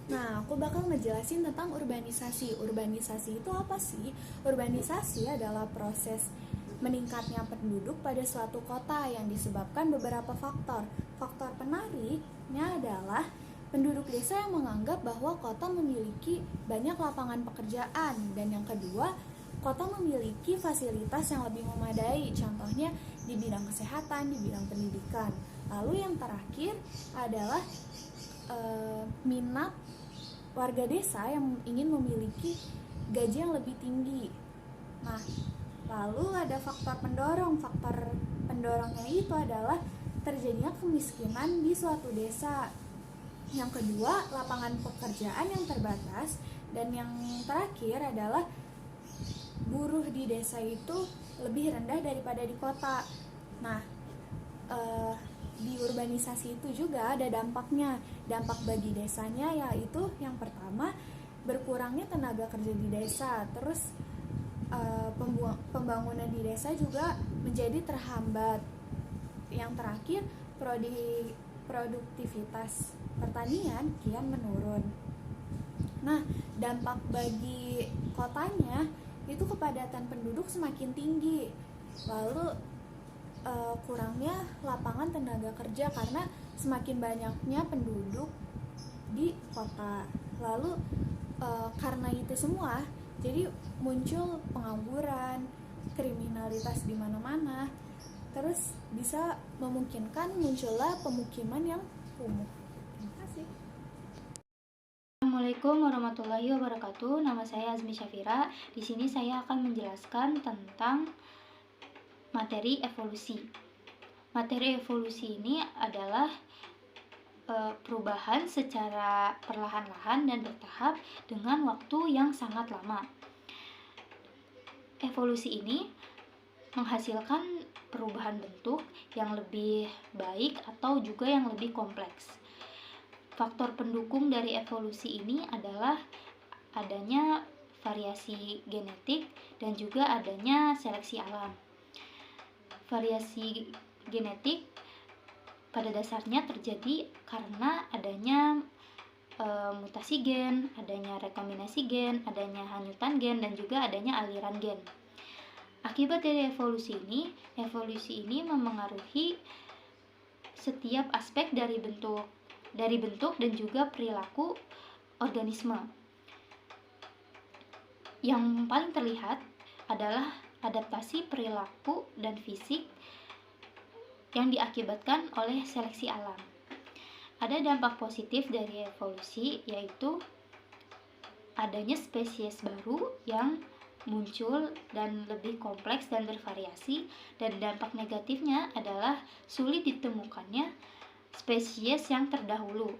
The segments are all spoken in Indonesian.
Nah, aku bakal ngejelasin tentang urbanisasi. Urbanisasi itu apa sih? Urbanisasi adalah proses meningkatnya penduduk pada suatu kota yang disebabkan beberapa faktor. Faktor penariknya adalah penduduk desa yang menganggap bahwa kota memiliki banyak lapangan pekerjaan, dan yang kedua, kota memiliki fasilitas yang lebih memadai, contohnya di bidang kesehatan, di bidang pendidikan. Lalu yang terakhir adalah minat warga desa yang ingin memiliki gaji yang lebih tinggi. Nah, lalu ada faktor pendorong. Faktor pendorongnya itu adalah terjadinya kemiskinan di suatu desa. Yang kedua, lapangan pekerjaan yang terbatas. Dan yang terakhir adalah buruh di desa itu lebih rendah daripada di kota. Nah, di urbanisasi itu juga ada dampaknya. Dampak bagi desanya yaitu yang pertama, berkurangnya tenaga kerja di desa. Terus pembangunan di desa juga menjadi terhambat. Yang terakhir, produktivitas pertanian kian menurun. Nah, dampak bagi kotanya itu kepadatan penduduk semakin tinggi. Lalu kurangnya lapangan tenaga kerja karena semakin banyaknya penduduk di kota. Lalu karena itu semua, jadi muncul pengangguran, kriminalitas di mana-mana. Terus bisa memungkinkan muncullah pemukiman yang kumuh. Terima kasih. Assalamualaikum warahmatullahi wabarakatuh. Nama saya Azmi Syafira. Di sini saya akan menjelaskan tentang materi evolusi. Materi evolusi ini adalah perubahan secara perlahan-lahan dan bertahap dengan waktu yang sangat lama. Evolusi ini menghasilkan perubahan bentuk yang lebih baik atau juga yang lebih kompleks. Faktor pendukung dari evolusi ini adalah adanya variasi genetik dan juga adanya seleksi alam. Variasi genetik pada dasarnya terjadi karena adanya mutasi gen, adanya rekombinasi gen, adanya hanyutan gen, dan juga adanya aliran gen. Akibat dari evolusi ini memengaruhi setiap aspek dari bentuk dan juga perilaku organisme. Yang paling terlihat adalah adaptasi perilaku dan fisik yang diakibatkan oleh seleksi alam. Ada dampak positif dari evolusi, yaitu adanya spesies baru yang muncul dan lebih kompleks dan bervariasi, dan dampak negatifnya adalah sulit ditemukannya spesies yang terdahulu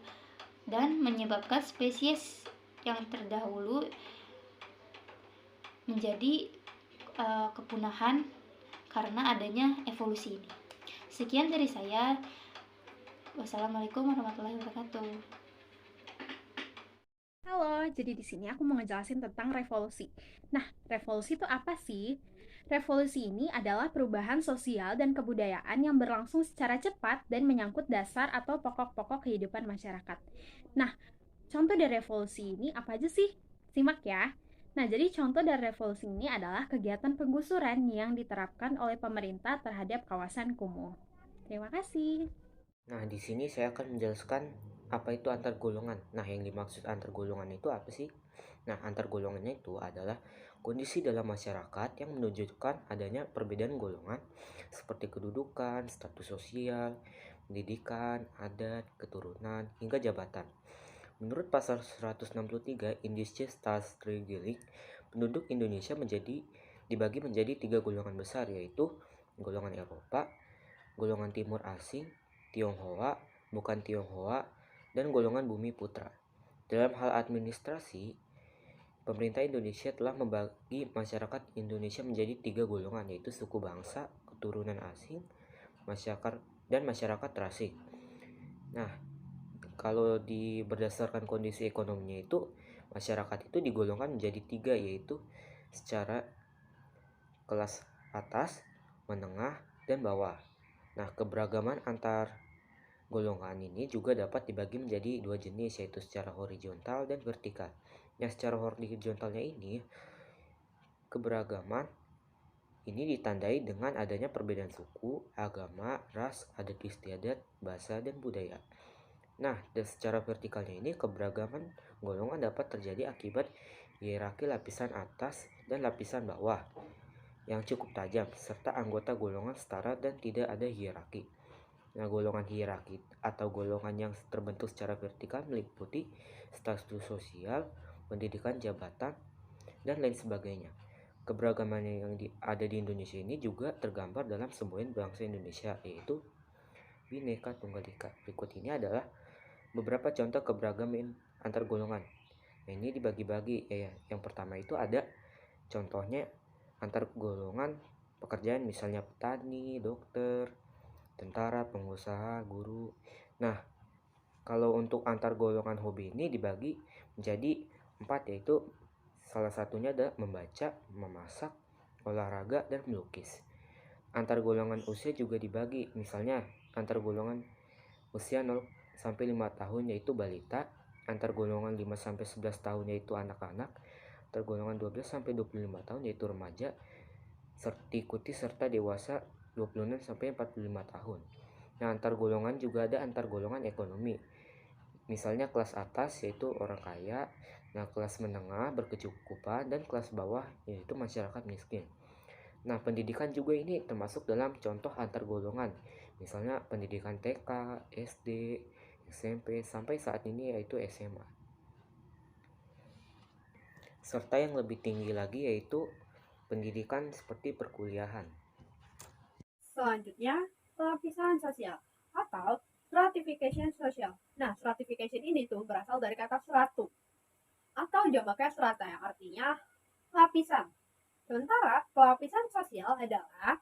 dan menyebabkan spesies yang terdahulu menjadi kepunahan karena adanya evolusi ini. Sekian dari saya. Wassalamualaikum warahmatullahi wabarakatuh. Halo, jadi di sini aku mau ngejelasin tentang revolusi. Nah, revolusi itu apa sih? Revolusi ini adalah perubahan sosial dan kebudayaan yang berlangsung secara cepat dan menyangkut dasar atau pokok-pokok kehidupan masyarakat. Nah, contoh dari revolusi ini apa aja sih? Simak ya. Nah, jadi contoh dari revolusi ini adalah kegiatan penggusuran yang diterapkan oleh pemerintah terhadap kawasan kumuh. Terima kasih. Nah, di sini saya akan menjelaskan apa itu antar golongan. Nah, yang dimaksud antar golongan itu apa sih? Nah, antar golongannya itu adalah kondisi dalam masyarakat yang menunjukkan adanya perbedaan golongan seperti kedudukan, status sosial, pendidikan, adat, keturunan, hingga jabatan. Menurut pasal 163 Indische Staatsregeling, penduduk Indonesia dibagi menjadi 3 golongan besar, yaitu golongan Eropa, golongan Timur Asing, Tionghoa, bukan Tionghoa, dan golongan Bumi Putra. Dalam hal administrasi, pemerintah Indonesia telah membagi masyarakat Indonesia menjadi 3 golongan, yaitu suku bangsa, keturunan asing, dan masyarakat terasing. Nah, kalau berdasarkan kondisi ekonominya itu, masyarakat itu digolongkan menjadi 3, yaitu secara kelas atas, menengah, dan bawah. Nah, keberagaman antar Golongan ini juga dapat dibagi menjadi dua jenis, yaitu secara horizontal dan vertikal. Yang secara horizontalnya ini, keberagaman ini ditandai dengan adanya perbedaan suku, agama, ras, adat istiadat, bahasa, dan budaya. Nah, dan secara vertikalnya ini, keberagaman golongan dapat terjadi akibat hierarki lapisan atas dan lapisan bawah yang cukup tajam, serta anggota golongan setara dan tidak ada hierarki. Nah, golongan hierarki atau golongan yang terbentuk secara vertikal meliputi status sosial, pendidikan, jabatan, dan lain sebagainya. Keberagaman yang ada di Indonesia ini juga tergambar dalam semboyan bangsa Indonesia, yaitu Bhinneka Tunggal Ika. Berikut ini adalah beberapa contoh keberagaman antar golongan. Nah, ini dibagi-bagi ya. Yang pertama itu ada contohnya antar golongan pekerjaan, misalnya petani, dokter, tentara, pengusaha, guru. Nah, kalau untuk antar golongan hobi ini dibagi menjadi 4, yaitu salah satunya ada membaca, memasak, olahraga, dan melukis. Antar golongan usia juga dibagi, misalnya antar golongan usia 0 sampai 5 tahun yaitu balita, antar golongan 5 sampai 11 tahun yaitu anak-anak, antar golongan 12 sampai 25 tahun yaitu remaja, diikuti serta dewasa 26 sampai 45 tahun. Nah, antar golongan juga ada antar golongan ekonomi. Misalnya kelas atas yaitu orang kaya, nah kelas menengah berkecukupan, dan kelas bawah yaitu masyarakat miskin. Nah, pendidikan juga ini termasuk dalam contoh antar golongan. Misalnya pendidikan TK, SD, SMP, sampai saat ini yaitu SMA. Serta yang lebih tinggi lagi yaitu pendidikan seperti perkuliahan. Selanjutnya, pelapisan sosial atau stratification sosial. Nah, stratification ini tuh berasal dari kata stratu atau jamaknya strata yang artinya lapisan. Sementara pelapisan sosial adalah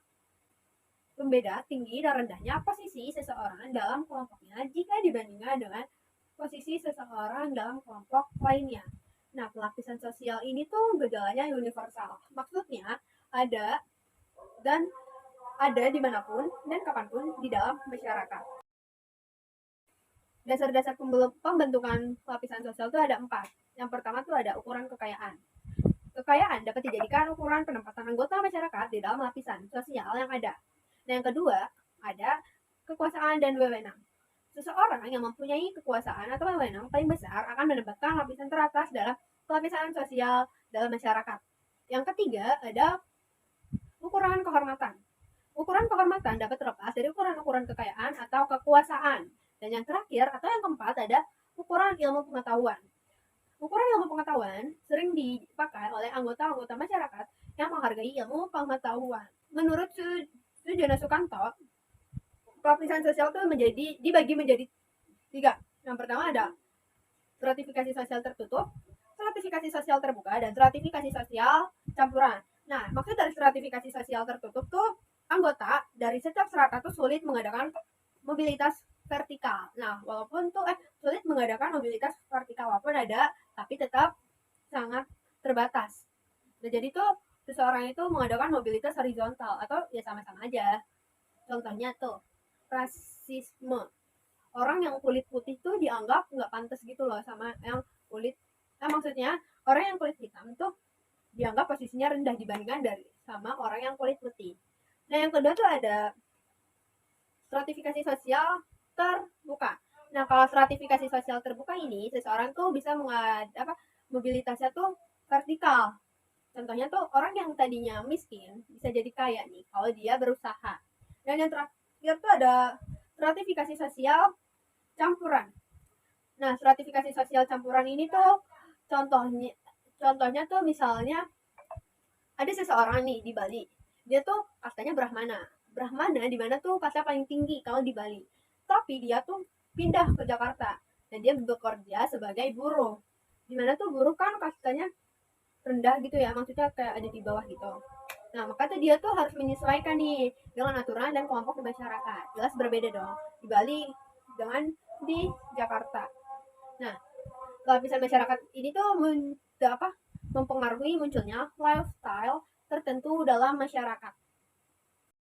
pembeda tinggi dan rendahnya posisi seseorang dalam kelompoknya jika dibandingkan dengan posisi seseorang dalam kelompok lainnya. Nah, pelapisan sosial ini tuh gejalanya universal. Maksudnya ada dimanapun dan kapanpun di dalam masyarakat. Dasar-dasar pembentukan lapisan sosial itu ada 4. Yang pertama tuh ada ukuran kekayaan. Kekayaan dapat dijadikan ukuran penempatan anggota masyarakat di dalam lapisan sosial yang ada. Nah, yang kedua ada kekuasaan dan wewenang. Seseorang yang mempunyai kekuasaan atau wewenang paling besar akan menempatkan lapisan teratas dalam lapisan sosial dalam masyarakat. Yang ketiga ada ukuran kehormatan. Ukuran kehormatan dapat terlepas dari ukuran-ukuran kekayaan atau kekuasaan. Dan yang terakhir atau yang keempat ada ukuran ilmu pengetahuan. Ukuran ilmu pengetahuan sering dipakai oleh anggota-anggota masyarakat yang menghargai ilmu pengetahuan. Menurut Sujono Sukanto, lapisan sosial itu dibagi menjadi 3. Yang pertama ada stratifikasi sosial tertutup, stratifikasi sosial terbuka, dan stratifikasi sosial campuran. Nah, maksud dari stratifikasi sosial tertutup tuh anggota dari setiap strata tuh sulit mengadakan mobilitas vertikal. Nah, walaupun tuh sulit mengadakan mobilitas vertikal walaupun ada, tapi tetap sangat terbatas. Nah, jadi tuh seseorang itu mengadakan mobilitas horizontal atau ya sama-sama aja. Contohnya tuh rasisme. Orang yang kulit putih tuh dianggap nggak pantas gitu loh sama yang kulit. Maksudnya orang yang kulit hitam tuh dianggap posisinya rendah dibandingkan sama orang yang kulit putih. Nah, yang kedua tuh ada stratifikasi sosial terbuka. Nah, kalau stratifikasi sosial terbuka ini, seseorang tuh bisa mobilitasnya tuh vertikal. Contohnya tuh orang yang tadinya miskin bisa jadi kaya nih kalau dia berusaha. Dan yang terakhir tuh ada stratifikasi sosial campuran. Nah, stratifikasi sosial campuran ini tuh contohnya tuh misalnya ada seseorang nih di Bali. Dia tuh kastanya Brahmana. Brahmana di mana tuh kasta paling tinggi kalau di Bali. Tapi dia tuh pindah ke Jakarta dan dia bekerja sebagai buruh. Dimana tuh buruh kan kastanya rendah gitu ya, maksudnya kayak ada di bawah gitu. Nah, maka tuh dia tuh harus menyesuaikan nih dengan aturan dan kelompok di masyarakat. Jelas berbeda dong di Bali dengan di Jakarta. Nah, lapisan masyarakat ini tuh mempengaruhi munculnya lifestyle tertentu dalam masyarakat.